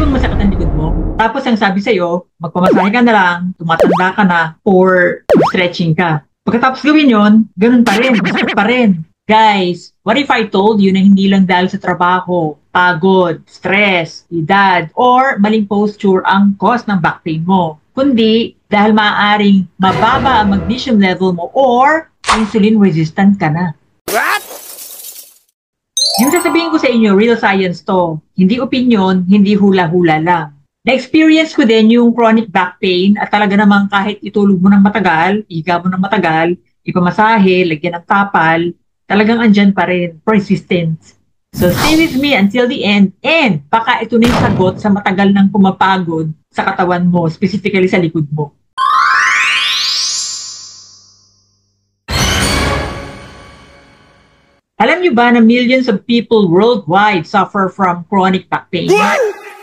bang masakit ang likod mo? Tapos ang sabi sa'yo, magpamasahe ka na lang, tumatanda ka na, or stretching ka. Pagkatapos gawin yon, ganun pa rin, masakit pa rin. Guys, what if I told you na hindi lang dahil sa trabaho, pagod, stress, edad, or maling posture ang cause ng back pain mo? Kundi dahil maaaring mababa ang magnesium level mo or insulin resistant ka na. What? Yung sasabihin ko sa inyo, real science to. Hindi opinion, hindi hula-hula lang. Na-experience ko din yung chronic back pain at talaga namang kahit itulog mo ng matagal, higa mo ng matagal, ipamasahe, lagyan ng tapal, talagang andyan pa rin, persistent. So stay with me until the end and baka ito na yung sagot sa matagal ng pumapagod sa katawan mo, specifically sa likod mo. Alam niyo ba na millions of people worldwide suffer from chronic back pain?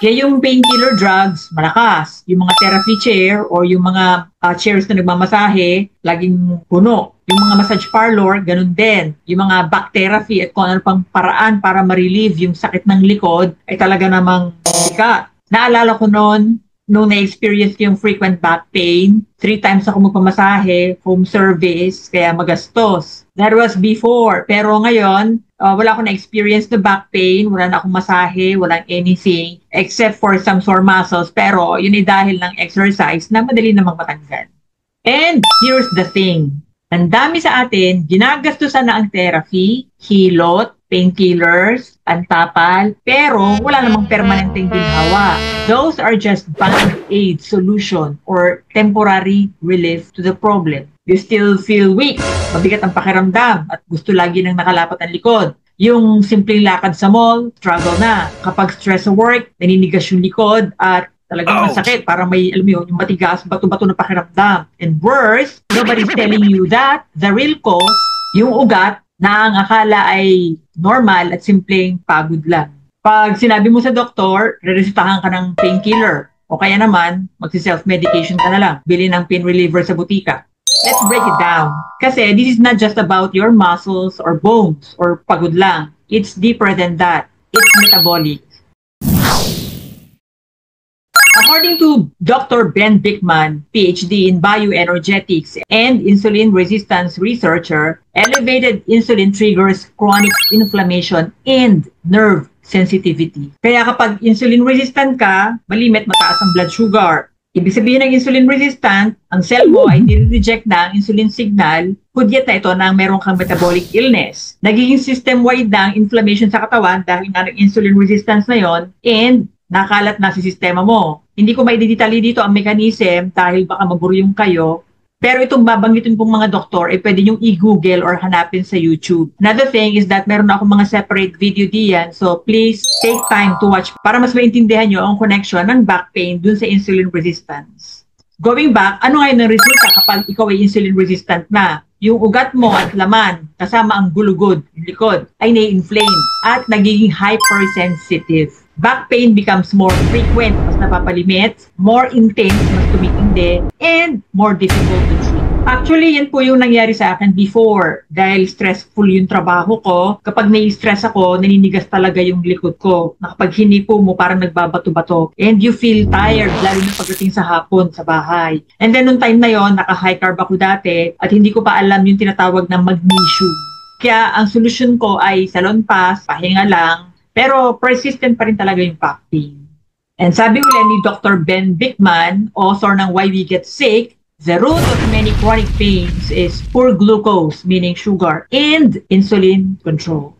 Kaya yung painkiller drugs, malakas. Yung mga therapy chair or yung mga chairs na nagmamasahe, laging puno. Yung mga massage parlor, ganun din. Yung mga back therapy at kung ano pang paraan para ma-relieve yung sakit ng likod ay talaga namang sikat. Naalala ko noon, nung na-experience yung frequent back pain, 3 times ako magpamasahe, home service, kaya magastos. That was before. Pero ngayon, wala akong na-experience na back pain, wala na akong masahe, walang anything, except for some sore muscles. Pero yun ay dahil ng exercise na madali namang matanggal. And here's the thing. Ang dami sa atin, ginagastusan na ang therapy, hilot, painkillers, antapal, pero wala namang permanenteng ginhawa. Those are just band-aid solution or temporary relief to the problem. You still feel weak, mabigat ang pakiramdam, at gusto lagi nang nakalapat ang likod. Yung simpleng lakad sa mall, struggle na. Kapag stress sa work, naninigas yung likod at talagang masakit. Parang may, alam mo yun, yung matigas, bato-bato na pakiramdam. And worse, nobody's telling you that the real cause, yung ugat, na ang akala ay normal at simpleng pagod lang. Pag sinabi mo sa doktor, re-resetahan ka ng painkiller. O kaya naman, magsi-self-medication ka na lang. Bili ng pain reliever sa butika. Let's break it down. Kasi this is not just about your muscles or bones or pagod lang. It's deeper than that. It's metabolic. According to Dr. Ben Bikman, PhD in bioenergetics and insulin resistance researcher, elevated insulin triggers chronic inflammation and nerve sensitivity. Kaya kapag insulin resistant ka, malimit mataas ang blood sugar. Ibig sabihin ng insulin resistant, ang cell mo ay nire-reject na ang insulin signal, hudyat na ito na meron kang metabolic illness. Nagiging system-wide na ang inflammation sa katawan dahil nga ng insulin resistance na yon and nakalat na sa sistema mo. Hindi ko maididetali dito ang mechanism dahil baka maburyong kayo. Pero itong babanggitin pong mga doktor, pwede nyo i-google or hanapin sa YouTube. Another thing is that meron akong mga separate video diyan. So please take time to watch para mas maintindihan nyo ang connection ng back pain dun sa insulin resistance. Going back, ano ngayon ang resulta kapag ikaw ay insulin resistant na? Yung ugat mo at laman, kasama ang gulugod, yung likod, ay na-inflame at nagiging hypersensitive. Back pain becomes more frequent, mas napapalimit, more intense, mas tumitindi, and more difficult to treat. Actually, yan po yung nangyari sa akin before. Dahil stressful yung trabaho ko, kapag nai-stress ako, naninigas talaga yung likod ko. Kapag hinipo mo, parang nagbabato-bato. And you feel tired, lalo na pagdating sa hapon, sa bahay. And then, nung time na yon, naka-high carb ako dati, at hindi ko pa alam yung tinatawag na magnesium. Kaya, ang solusyon ko ay salon pass, pahinga lang, pero persistent pa rin talaga yung back pain. And sabi uli ni Dr. Ben Bikman, author ng Why We Get Sick, the root of many chronic pains is poor glucose, meaning sugar, and insulin control.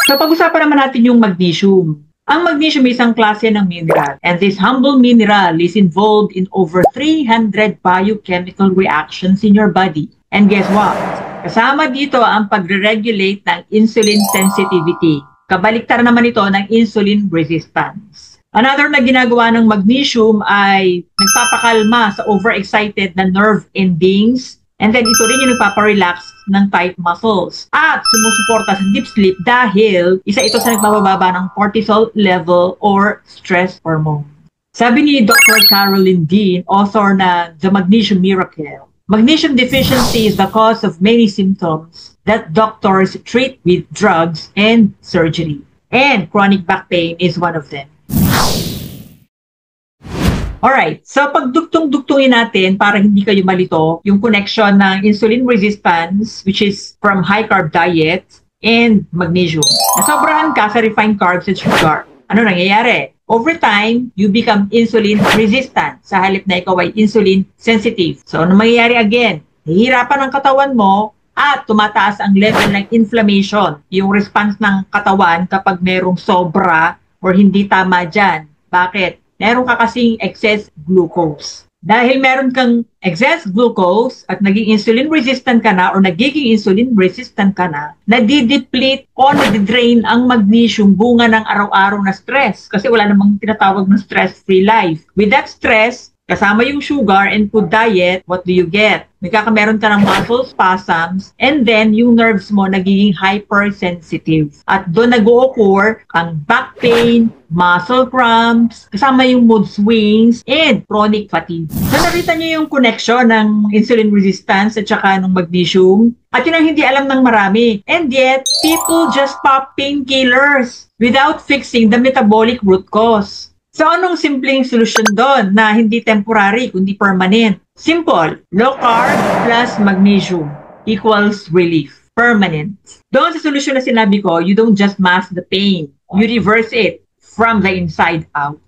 So pag-usapan naman natin yung magnesium. Ang magnesium ay isang klase ng mineral, and this humble mineral is involved in over 300 biochemical reactions in your body. And guess what? Kasama dito ang pagre-regulate ng insulin sensitivity. Kabaliktaran naman ito ng insulin resistance. Another na ginagawa ng magnesium ay nagpapakalma sa overexcited na nerve endings. And then ito rin yung nagpaparelax ng tight muscles. At sumusuporta sa deep sleep dahil isa ito sa nagbababa ng cortisol level or stress hormone. Sabi ni Dr. Caroline Dean, author na The Magnesium Miracle, magnesium deficiency is the cause of many symptoms that doctors treat with drugs and surgery. And chronic back pain is one of them. Alright, so pagdugtong-dugtungin natin para hindi kayo malito, yung connection ng insulin resistance, which is from high-carb diet, and magnesium. Nasobrahan ka sa refined carbs at sugar. Ano nangyayari? Over time, you become insulin resistant sa halip na ikaw ay insulin sensitive. So, ano mangyayari again? Hihirapan ang katawan mo at tumataas ang level ng inflammation, yung response ng katawan kapag merong sobra or hindi tama dyan. Bakit? Meron ka kasing excess glucose. Dahil meron kang excess glucose at naging insulin resistant ka na or nagiging insulin resistant ka na, nadideplete o nadidrain ang magnesium bunga ng araw-araw na stress kasi wala namang tinatawag na stress-free life. With that stress, kasama yung sugar and food diet, what do you get? Nagkakameron ka ng muscle spasms and then yung nerves mo nagiging hypersensitive. At doon nag-o-occur ang back pain, muscle cramps, kasama yung mood swings, and chronic fatigue. So nakita niyo yung connection ng insulin resistance at saka ng magnesium. At yun ang hindi alam ng marami. And yet, people just pop painkillers without fixing the metabolic root cause. So, anong simpleng solusyon doon na hindi temporary, kundi permanent? Simple. Low carb plus magnesium equals relief. Permanent. Doon sa solusyon na sinabi ko, you don't just mask the pain. You reverse it from the inside out.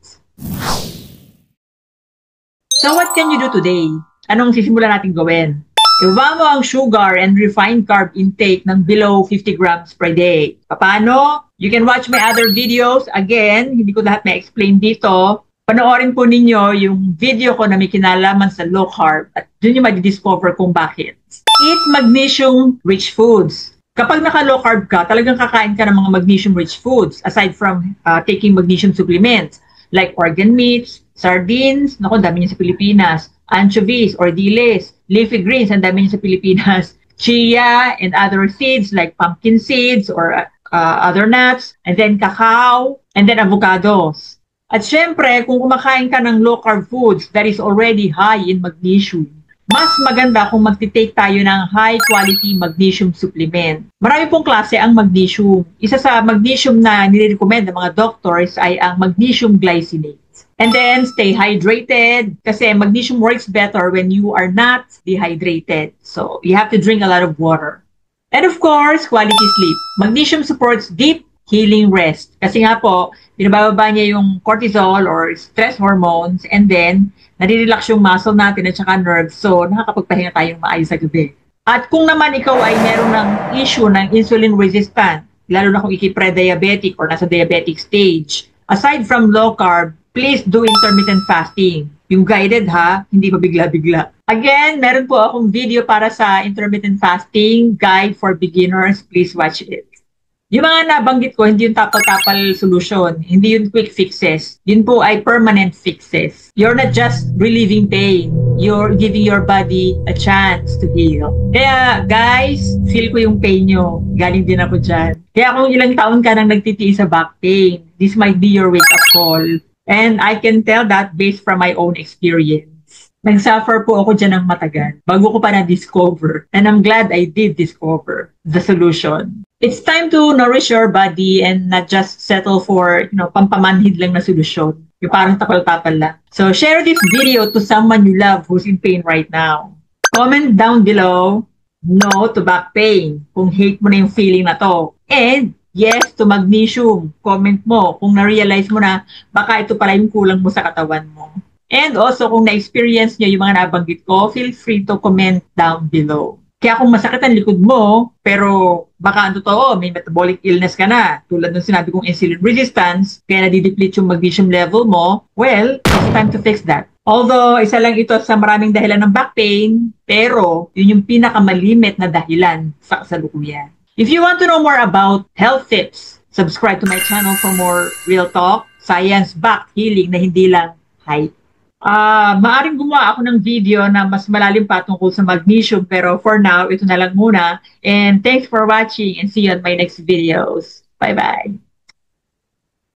So, what can you do today? Anong sisimulan natin gawin? Iba mo ang sugar and refined carb intake ng below 50 grams per day. Paano? You can watch my other videos. Again, hindi ko lahat na-explain dito. Panoorin po ninyo yung video ko na may kinalaman sa low carb at dun yung madidiscover kung bakit. Eat magnesium-rich foods. Kapag naka-low carb ka, talagang kakain ka ng mga magnesium-rich foods aside from taking magnesium supplements like organ meats, sardines, naku, dami niya sa Pilipinas, anchovies or dilis, leafy greens, ang dami niya sa Pilipinas, chia and other seeds like pumpkin seeds or other nuts, and then cacao, and then avocados. At syempre, kung kumakain ka ng low-carb foods that is already high in magnesium, mas maganda kung magtitake tayo ng high-quality magnesium supplement. Marami pong klase ang magnesium. Isa sa magnesium na nire-recommend ng mga doctors ay ang magnesium glycinate. And then, stay hydrated kasi magnesium works better when you are not dehydrated. So, you have to drink a lot of water. And of course, quality sleep. Magnesium supports deep healing rest. Kasi nga po, binababa niya yung cortisol or stress hormones and then, nare-relax yung muscle natin at saka nerves. So, nakakapagpahinga tayong maayos sa gabi. At kung naman ikaw ay meron ng issue ng insulin resistant, lalo na kung iki-pre-diabetic or nasa diabetic stage, aside from low carb, please do intermittent fasting. Yung guided ha, hindi pa bigla-bigla. Again, meron po akong video para sa intermittent fasting guide for beginners. Please watch it. Yung mga nabanggit ko, hindi yung tapal-tapal solution. Hindi yung quick fixes. Yun po ay permanent fixes. You're not just relieving pain. You're giving your body a chance to heal. Kaya guys, feel ko yung pain nyo. Galing din ako dyan. Kaya kung ilang taon ka nang nagtitiis sa back pain, this might be your wake-up call. And I can tell that based from my own experience. Nag-suffer po ako dyan ng matagal bago ko pa na-discover. And I'm glad I did discover the solution. It's time to nourish your body and not just settle for, pampamanhid lang na solusyon. Yung parang tapal-tapal lang. So, share this video to someone you love who's in pain right now. Comment down below, no to back pain, kung hate mo na yung feeling na to. And, yes to magnesium. Comment mo kung na-realize mo na baka ito pala yung kulang mo sa katawan mo. And also, kung na-experience nyo yung mga nabanggit ko, feel free to comment down below. Kaya kung masakit ang likod mo, pero baka ang totoo, may metabolic illness ka na, tulad ng sinabi kong insulin resistance, kaya nadideplete yung magnesium level mo, well, it's time to fix that. Although, isa lang ito sa maraming dahilan ng back pain, pero yun yung pinakamalimit na dahilan sa kasalukuyan. If you want to know more about health tips, subscribe to my channel for more real talk, science-backed healing na hindi lang hype. Maaring gumawa ako ng video na mas malalim pa tungkol sa magnesium, pero for now, ito na lang muna. And thanks for watching and see you on my next videos. Bye-bye.